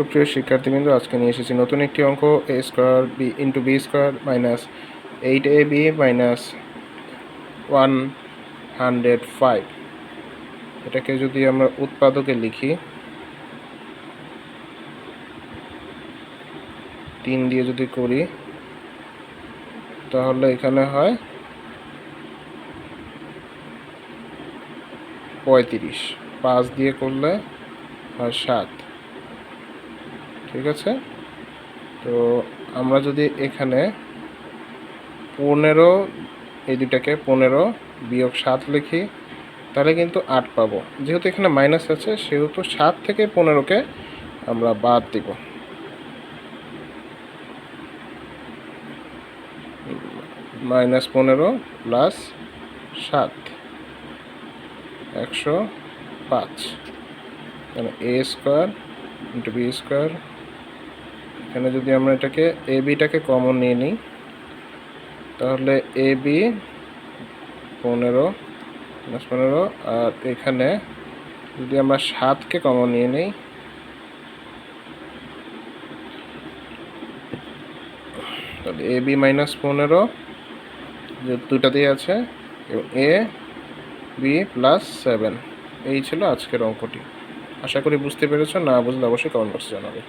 সুপ্রিয় শিক্ষার্থীবৃন্দ, আজকে নিয়ে এসেছি নতুন একটি অঙ্ক, a square B into B square minus 8ab minus 105। এটাকে যদি আমরা উৎপাদকে লিখি, 3 দিয়ে যদি করি তাহলে এখানে হয় 35, 5 দিয়ে করলে হয় 7। ঠিক আছে, তো আমরা যদি এখানে 15, এই দুটাকে 15 বিয়োগ 7 লিখি তাহলে কিন্তু 8 পাবো। যেহেতু এখানে মাইনাস আছে সেহেতু 7 থেকে 15কে আমরা বাদ দিব। -15 প্লাস 7 105, মানে a square into B square. এখানে যদি আমরা এটাকে এ বিটাকে কমন নিয়ে নিই তাহলে এ বি 15 প্লাস 15, আর এখানে যদি আমরা 7কে কমন নিয়ে নিই তাহলে এ বি -15 যে দুটা দিয়ে আছে, এবং এ বি প্লাস 7। এই ছিল আজকের অঙ্কটি। আশা করি বুঝতে পেরেছ। না বুঝলে অবশ্যই কমেন্ট বক্সে জানাবে।